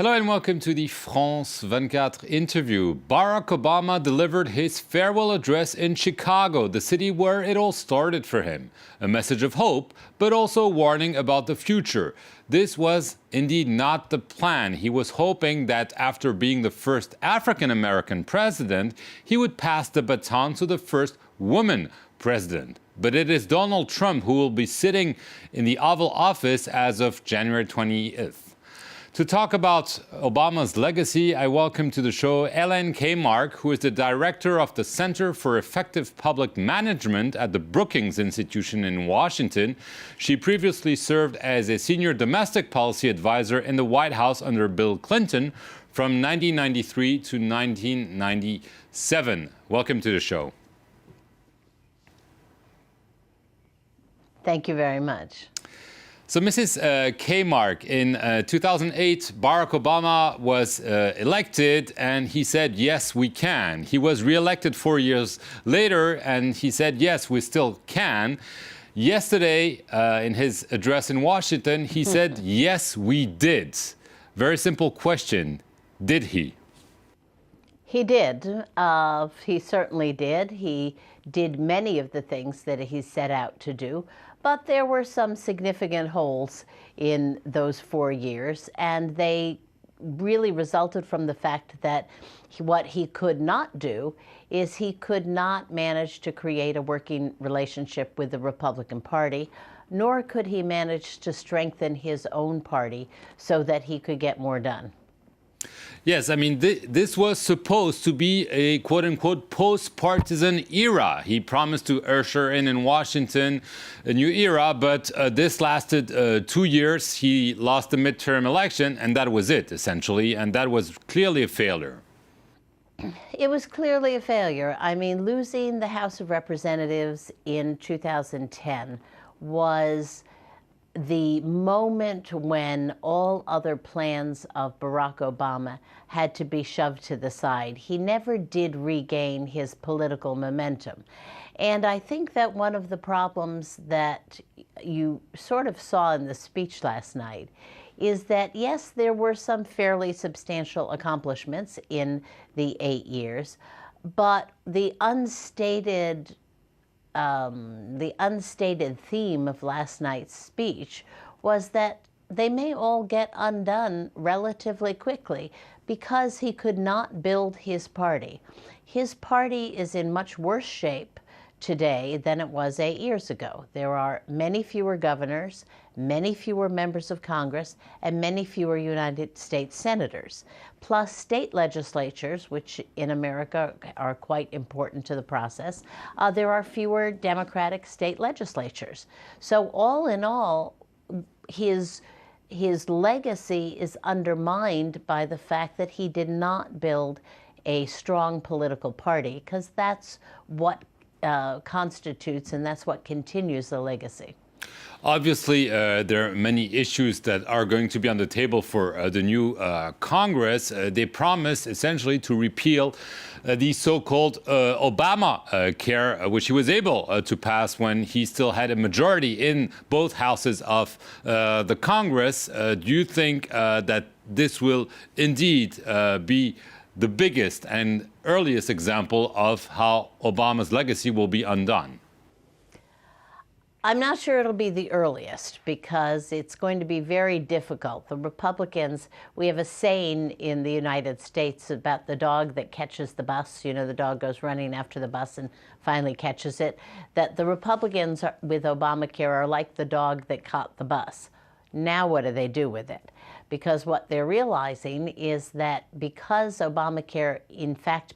Hello and welcome to the France 24 interview. Barack Obama delivered his farewell address in Chicago, the city where it all started for him. A message of hope, but also a warning about the future. This was indeed not the plan. He was hoping that after being the first African-American president, he would pass the baton to the first woman president. But it is Donald Trump who will be sitting in the Oval Office as of January 20th. To talk about Obama's legacy, I welcome to the show Elaine Kamarck, who is the director of the Center for Effective Public Management at the Brookings Institution in Washington. She previously served as a senior domestic policy advisor in the White House under Bill Clinton from 1993 to 1997. Welcome to the show. Thank you very much. So, Mrs. Kamarck, in 2008, Barack Obama was elected, and he said, yes, we can. He was reelected 4 years later, and he said, yes, we still can. Yesterday, in his address in Washington, he said, yes, we did. Very simple question. Did he? He did. He certainly did. He did many of the things that he set out to do. But there were some significant holes in those 4 years, and they really resulted from the fact that what he could not do is he could not manage to create a working relationship with the Republican Party, nor could he manage to strengthen his own party so that he could get more done. Yes, I mean, this was supposed to be a quote-unquote post-partisan era. He promised to usher in Washington a new era, but this lasted 2 years. He lost the midterm election, and that was it, essentially, and that was clearly a failure. It was clearly a failure. I mean, losing the House of Representatives in 2010 was the moment when all other plans of Barack Obama had to be shoved to the side. He never did regain his political momentum. And I think that one of the problems that you sort of saw in the speech last night is that, yes, there were some fairly substantial accomplishments in the 8 years, but the unstated theme of last night's speech was that they may all get undone relatively quickly because he could not build his party. His party is in much worse shape today than it was 8 years ago. There are many fewer governors, many fewer members of Congress, and many fewer United States senators, plus state legislatures, which in America are quite important to the process. There are fewer Democratic state legislatures. So all in all, his legacy is undermined by the fact that he did not build a strong political party, because that's what constitutes and that's what continues the legacy. Obviously, there are many issues that are going to be on the table for the new Congress. They promise essentially to repeal the so-called Obamacare, which he was able to pass when he still had a majority in both houses of the Congress. Do you think that this will indeed be the biggest and earliest example of how Obama's legacy will be undone? I'm not sure it'll be the earliest, because it's going to be very difficult. The Republicans, we have a saying in the United States about the dog that catches the bus. You know, the dog goes running after the bus and finally catches it. That the Republicans with Obamacare are like the dog that caught the bus. Now what do they do with it? Because what they're realizing is that because Obamacare, in fact,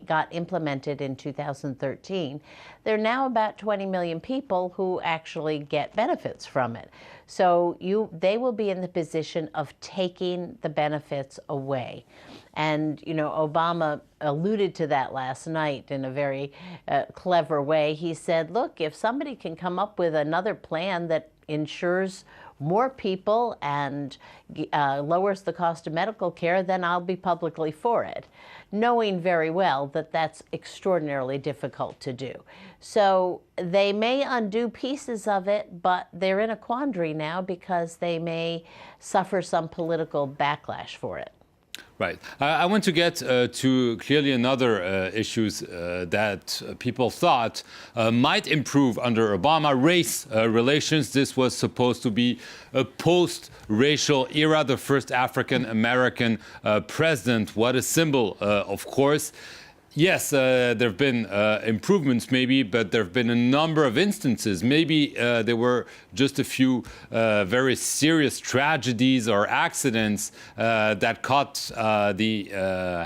got implemented in 2013, there are now about 20 million people who actually get benefits from it. So they will be in the position of taking the benefits away. And, you know, Obama alluded to that last night in a very clever way. He said, look, if somebody can come up with another plan that insures more people and lowers the cost of medical care, then I'll be publicly for it, knowing very well that that's extraordinarily difficult to do. So they may undo pieces of it, but they're in a quandary now because they may suffer some political backlash for it. Right. I want to get to clearly another issues that people thought might improve under Obama, race relations. This was supposed to be a post-racial era, the first African-American president. What a symbol, of course. Yes, there have been improvements maybe, but there have been a number of instances. Maybe there were just a few very serious tragedies or accidents that caught the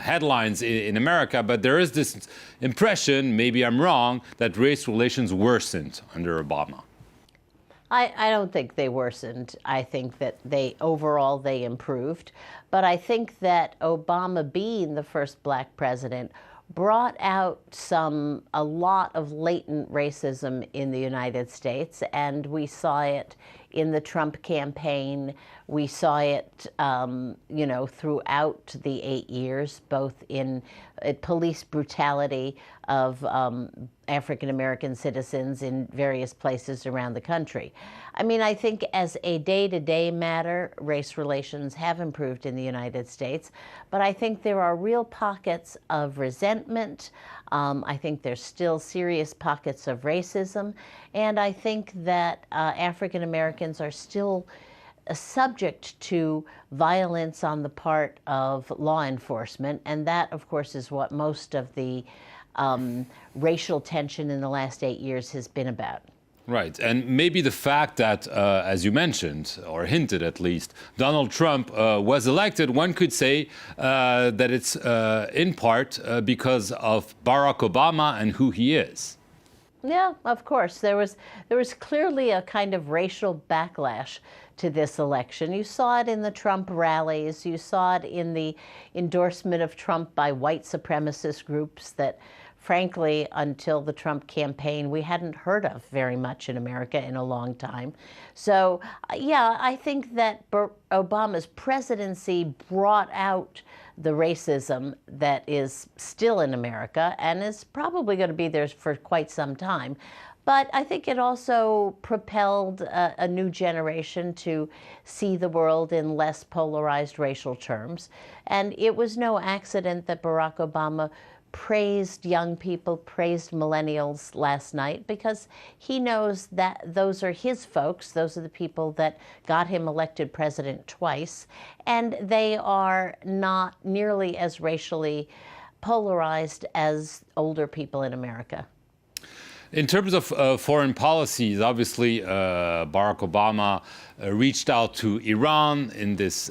headlines in America. But there is this impression, maybe I'm wrong, that race relations worsened under Obama. I don't think they worsened. I think that overall they improved. But I think that Obama being the first black president brought out a lot of latent racism in the United States, and we saw it in the Trump campaign. We saw it, throughout the 8 years, both in police brutality of African-American citizens in various places around the country. I mean, I think as a day-to-day matter, race relations have improved in the United States, but I think there are real pockets of resentment. I think there's still serious pockets of racism, and I think that African-Americans are still subject to violence on the part of law enforcement, and that, of course, is what most of the racial tension in the last 8 years has been about. Right, and maybe the fact that, as you mentioned, or hinted at least, Donald Trump was elected, one could say that it's in part because of Barack Obama and who he is. Yeah, of course. There was clearly a kind of racial backlash to this election. You saw it in the Trump rallies. You saw it in the endorsement of Trump by white supremacist groups that, frankly, until the Trump campaign, we hadn't heard of very much in America in a long time. So, yeah, I think that Obama's presidency brought out the racism that is still in America and is probably going to be there for quite some time. But I think it also propelled a new generation to see the world in less polarized racial terms. And it was no accident that Barack Obama praised young people, praised millennials last night, because he knows that those are his folks. Those are the people that got him elected president twice, and they are not nearly as racially polarized as older people in America. In terms of foreign policies, obviously Barack Obama reached out to Iran in this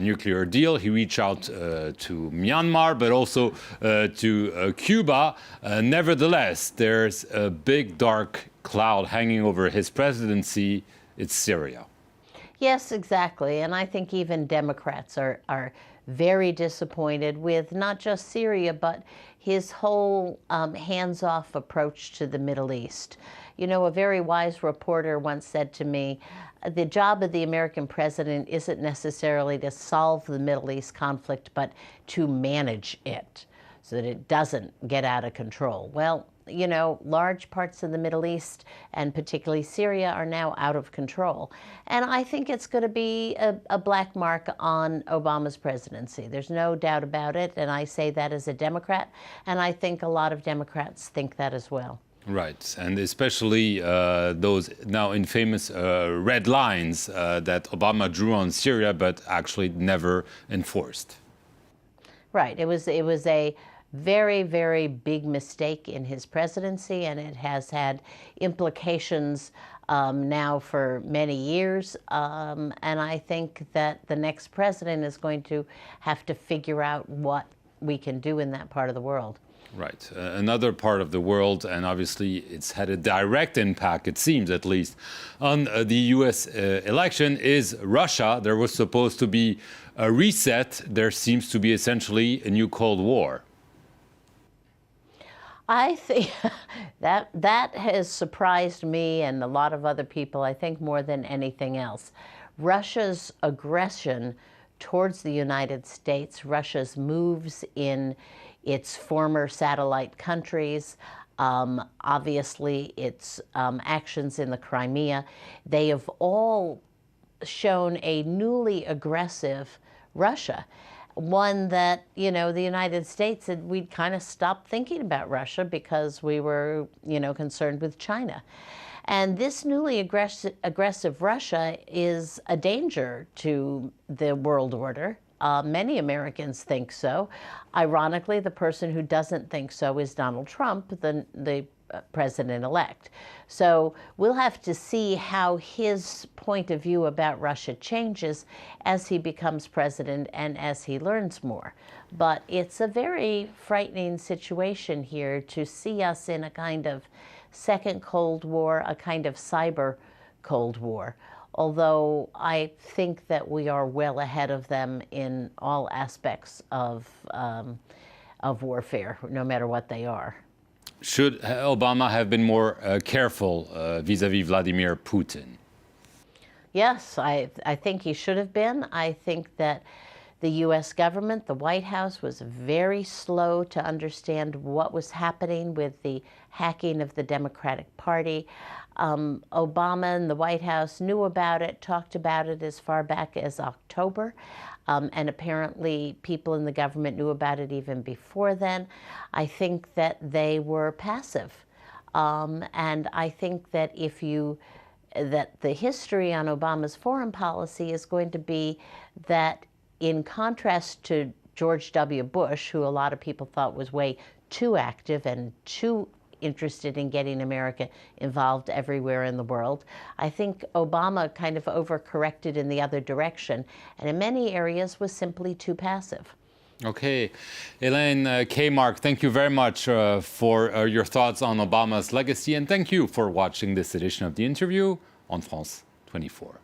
nuclear deal. He reached out to Myanmar, but also to Cuba. Nevertheless, there's a big dark cloud hanging over his presidency. It's Syria. Yes, exactly. And I think even Democrats are very disappointed with not just Syria, but his whole hands-off approach to the Middle East. You know, a very wise reporter once said to me, the job of the American president isn't necessarily to solve the Middle East conflict, but to manage it so that it doesn't get out of control. Well, you know, large parts of the Middle East, and particularly Syria, are now out of control. And I think it's going to be a black mark on Obama's presidency. There's no doubt about it, and I say that as a Democrat, and I think a lot of Democrats think that as well. Right, and especially those now infamous red lines that Obama drew on Syria, but actually never enforced. Right. It was a very, very big mistake in his presidency, and it has had implications now for many years. And I think that the next president is going to have to figure out what we can do in that part of the world. Right. Another part of the world, and obviously it's had a direct impact, it seems at least, on the U.S. election, is Russia. There was supposed to be a reset. There seems to be essentially a new Cold War. I think that has surprised me and a lot of other people, I think, more than anything else. Russia's aggression towards the United States, Russia's moves in its former satellite countries, obviously its actions in the Crimea, they have all shown a newly aggressive Russia. One that, you know, the United States, we'd kind of stopped thinking about Russia because we were, you know, concerned with China. And this newly aggressive Russia is a danger to the world order. Many Americans think so. Ironically, the person who doesn't think so is Donald Trump, the president-elect. So we'll have to see how his point of view about Russia changes as he becomes president and as he learns more. But it's a very frightening situation here to see us in a kind of second Cold War, a kind of cyber Cold War. Although I think that we are well ahead of them in all aspects of warfare, no matter what they are. Should Obama have been more careful vis-à-vis Vladimir Putin? Yes, I think he should have been. I think that the U.S. government, the White House, was very slow to understand what was happening with the hacking of the Democratic Party. Obama and the White House knew about it, talked about it as far back as October. And apparently people in the government knew about it even before then. I think that they were passive. And I think that that the history on Obama's foreign policy is going to be that, in contrast to George W. Bush, who a lot of people thought was way too active and too interested in getting America involved everywhere in the world, I think Obama kind of overcorrected in the other direction, and in many areas was simply too passive. Okay. Elaine Kamarck, thank you very much for your thoughts on Obama's legacy, and thank you for watching this edition of The Interview on France 24.